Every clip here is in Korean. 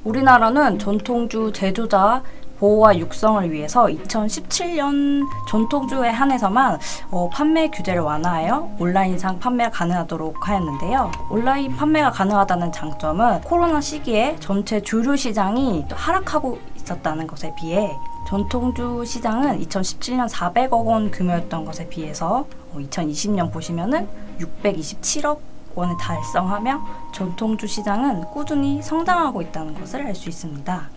우리나라는 전통주 제조자 보호와 육성을 위해서 2017년 전통주에 한해서만 판매 규제를 완화하여 온라인상 판매가 가능하도록 하였는데요. 온라인 판매가 가능하다는 장점은 코로나 시기에 전체 주류 시장이 하락하고 있었다는 것에 비해 전통주 시장은 2017년 400억 원 규모였던 것에 비해서 2020년 보시면은 627억 원을 달성하며 전통주 시장은 꾸준히 성장하고 있다는 것을 알 수 있습니다.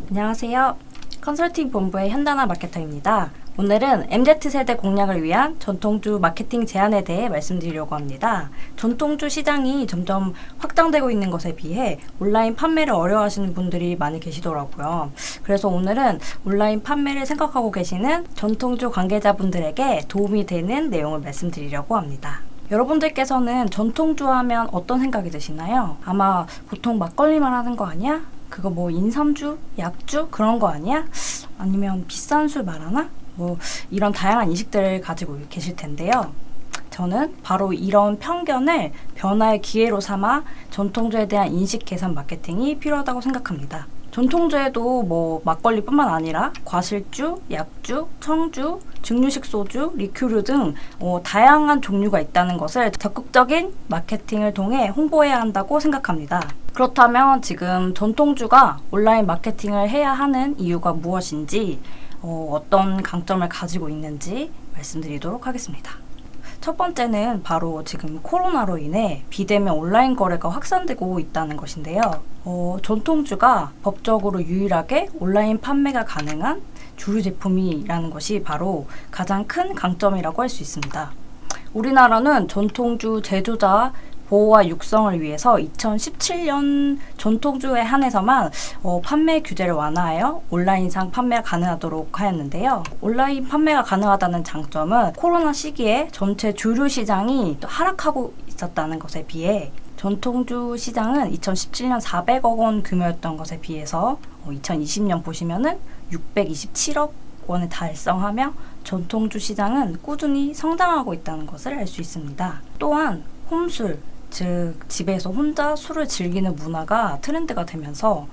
안녕하세요. 컨설팅 본부의 현단아 마케터입니다. 오늘은 MZ세대 공략을 위한 전통주 마케팅 제안에 대해 말씀드리려고 합니다. 전통주 시장이 점점 확장되고 있는 것에 비해 온라인 판매를 어려워하시는 분들이 많이 계시더라고요. 그래서 오늘은 온라인 판매를 생각하고 계시는 전통주 관계자분들에게 도움이 되는 내용을 말씀드리려고 합니다. 여러분들께서는 전통주 하면 어떤 생각이 드시나요? 아마 보통 막걸리만 하는 거 아니야? 그거 뭐 인삼주? 약주? 그런 거 아니야? 아니면 비싼 술 말하나? 뭐 이런 다양한 인식들을 가지고 계실 텐데요. 저는 바로 이런 편견을 변화의 기회로 삼아 전통주에 대한 인식 개선 마케팅이 필요하다고 생각합니다. 전통주에도 뭐 막걸리뿐만 아니라 과실주, 약주, 청주, 증류식 소주, 리큐르 등 다양한 종류가 있다는 것을 적극적인 마케팅을 통해 홍보해야 한다고 생각합니다. 그렇다면 지금 전통주가 온라인 마케팅을 해야 하는 이유가 무엇인지 어떤 강점을 가지고 있는지 말씀드리도록 하겠습니다. 첫 번째는 바로 지금 코로나로 인해 비대면 온라인 거래가 확산되고 있다는 것인데요. 전통주가 법적으로 유일하게 온라인 판매가 가능한 주류 제품이라는 것이 바로 가장 큰 강점이라고 할 수 있습니다. 우리나라는 전통주 제조자 보호와 육성을 위해서 2017년 전통주에 한해서만 판매 규제를 완화하여 온라인상 판매가 가능하도록 하였는데요. 온라인 판매가 가능하다는 장점은 코로나 시기에 전체 주류 시장이 하락하고 있었다는 것에 비해 전통주 시장은 2017년 400억 원 규모였던 것에 비해서 2020년 보시면은 627억 원을 달성하며 전통주 시장은 꾸준히 성장하고 있다는 것을 알 수 있습니다. 또한 홈술, 즉 집에서 혼자 술을 즐기는 문화가 트렌드가 되면서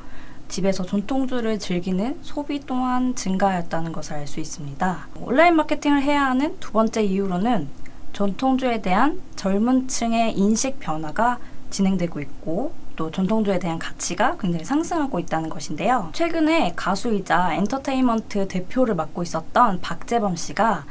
집에서 전통주를 즐기는 소비 또한 증가하였다는 것을 알 수 있습니다. 온라인 마케팅을 해야 하는 두 번째 이유로는 전통주에 대한 젊은 층의 인식 변화가 진행되고 있고 또 전통주에 대한 가치가 굉장히 상승하고 있다는 것인데요. 최근에 가수이자 엔터테인먼트 대표를 맡고 있었던 박재범 씨가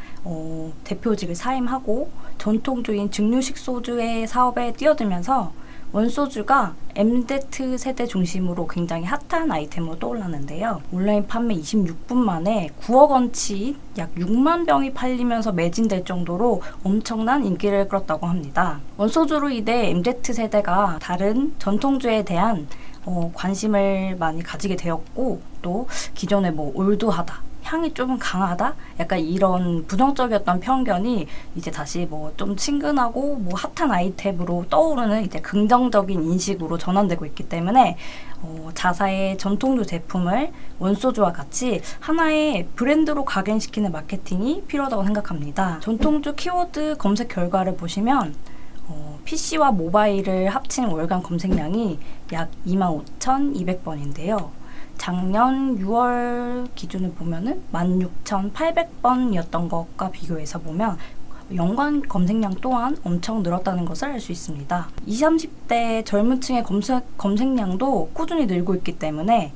대표직을 사임하고 전통주인 증류식 소주의 사업에 뛰어들면서 원소주가 MZ세대 중심으로 굉장히 핫한 아이템으로 떠올랐는데요. 온라인 판매 26분 만에 9억 원치 약 6만 병이 팔리면서 매진될 정도로 엄청난 인기를 끌었다고 합니다. 원소주로 인해 MZ세대가 다른 전통주에 대한 관심을 많이 가지게 되었고 또 기존에 뭐 올드하다, 향이 좀 강하다? 약간 이런 부정적이었던 편견이 이제 다시 뭐 좀 친근하고 뭐 핫한 아이템으로 떠오르는 이제 긍정적인 인식으로 전환되고 있기 때문에 자사의 전통주 제품을 원소주와 같이 하나의 브랜드로 각인시키는 마케팅이 필요하다고 생각합니다. 전통주 키워드 검색 결과를 보시면 PC와 모바일을 합친 월간 검색량이 약 25,200번인데요. 작년 6월 기준을 보면은 16,800번이었던 것과 비교해서 보면 연간 검색량 또한 엄청 늘었다는 것을 알 수 있습니다. 20, 30대 젊은 층의 검색량도 꾸준히 늘고 있기 때문에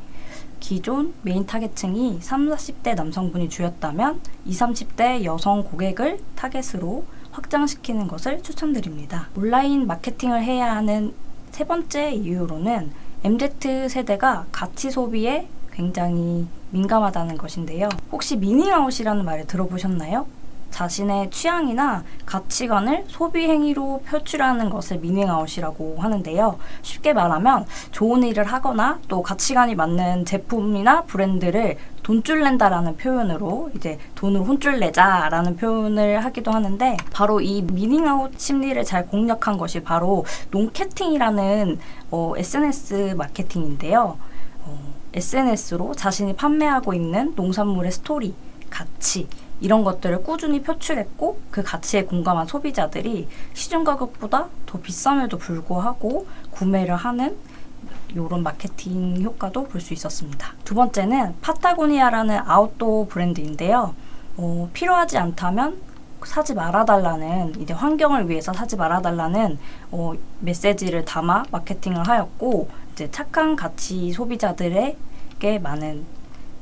기존 메인 타겟층이 30, 40대 남성분이 주였다면 20, 30대 여성 고객을 타겟으로 확장시키는 것을 추천드립니다. 온라인 마케팅을 해야 하는 세 번째 이유로는 MZ세대가 가치 소비에 굉장히 민감하다는 것인데요. 혹시 미닝아웃이라는 말을 들어보셨나요? 자신의 취향이나 가치관을 소비 행위로 표출하는 것을 미닝아웃이라고 하는데요. 쉽게 말하면 좋은 일을 하거나 또 가치관이 맞는 제품이나 브랜드를 돈줄 낸다라는 표현으로 이제 돈으로 혼줄 내자라는 표현을 하기도 하는데 바로 이 미닝아웃 심리를 잘 공략한 것이 바로 농캐팅이라는 SNS 마케팅인데요. SNS로 자신이 판매하고 있는 농산물의 스토리, 가치 이런 것들을 꾸준히 표출했고 그 가치에 공감한 소비자들이 시중 가격보다 더 비쌈에도 불구하고 구매를 하는 이런 마케팅 효과도 볼 수 있었습니다. 두 번째는 파타고니아라는 아웃도어 브랜드인데요. 필요하지 않다면 사지 말아달라는, 이제 환경을 위해서 사지 말아달라는 메시지를 담아 마케팅을 하였고, 이제 착한 가치 소비자들에게 많은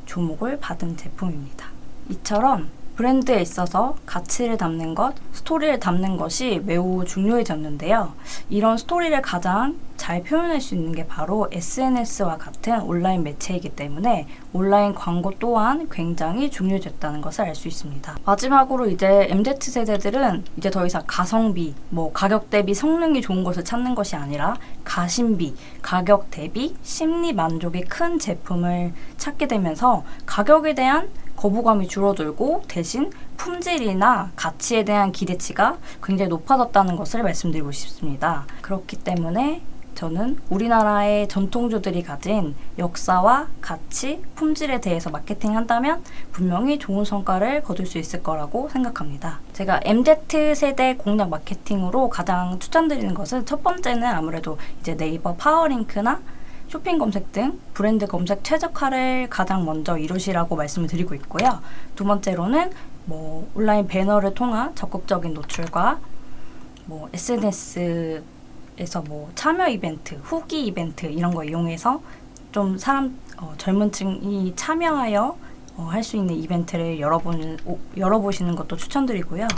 주목을 받은 제품입니다. 이처럼 브랜드에 있어서 가치를 담는 것, 스토리를 담는 것이 매우 중요해졌는데요. 이런 스토리를 가장 잘 표현할 수 있는 게 바로 SNS와 같은 온라인 매체이기 때문에 온라인 광고 또한 굉장히 중요해졌다는 것을 알 수 있습니다. 마지막으로 이제 MZ세대들은 이제 더 이상 가성비, 가격 대비 성능이 좋은 것을 찾는 것이 아니라 가심비, 가격 대비 심리 만족이 큰 제품을 찾게 되면서 가격에 대한 거부감이 줄어들고 대신 품질이나 가치에 대한 기대치가 굉장히 높아졌다는 것을 말씀드리고 싶습니다. 그렇기 때문에 저는 우리나라의 전통주들이 가진 역사와 가치, 품질에 대해서 마케팅한다면 분명히 좋은 성과를 거둘 수 있을 거라고 생각합니다. 제가 MZ세대 공략 마케팅으로 가장 추천드리는 것은 첫 번째는 아무래도 이제 네이버 파워링크나 쇼핑 검색 등 브랜드 검색 최적화를 가장 먼저 이루시라고 말씀을 드리고 있고요. 두 번째로는 온라인 배너를 통한 적극적인 노출과 SNS에서 참여 이벤트, 후기 이벤트 이런 거 이용해서 좀 젊은 층이 참여하여 할 수 있는 이벤트를 열어보시는 것도 추천드리고요.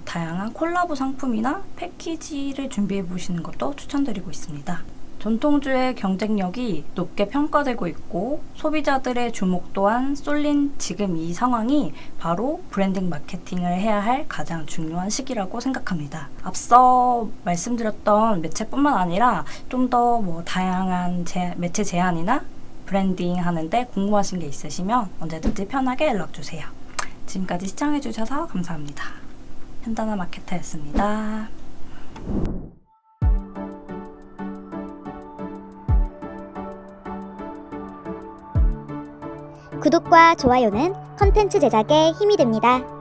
다양한 콜라보 상품이나 패키지를 준비해 보시는 것도 추천드리고 있습니다. 전통주의 경쟁력이 높게 평가되고 있고 소비자들의 주목 또한 쏠린 지금 이 상황이 바로 브랜딩 마케팅을 해야 할 가장 중요한 시기라고 생각합니다. 앞서 말씀드렸던 매체뿐만 아니라 좀 더 다양한 매체 제안이나 브랜딩 하는데 궁금하신 게 있으시면 언제든지 편하게 연락주세요. 지금까지 시청해주셔서 감사합니다. 현단아 마케터였습니다. 구독과 좋아요는 컨텐츠 제작에 힘이 됩니다.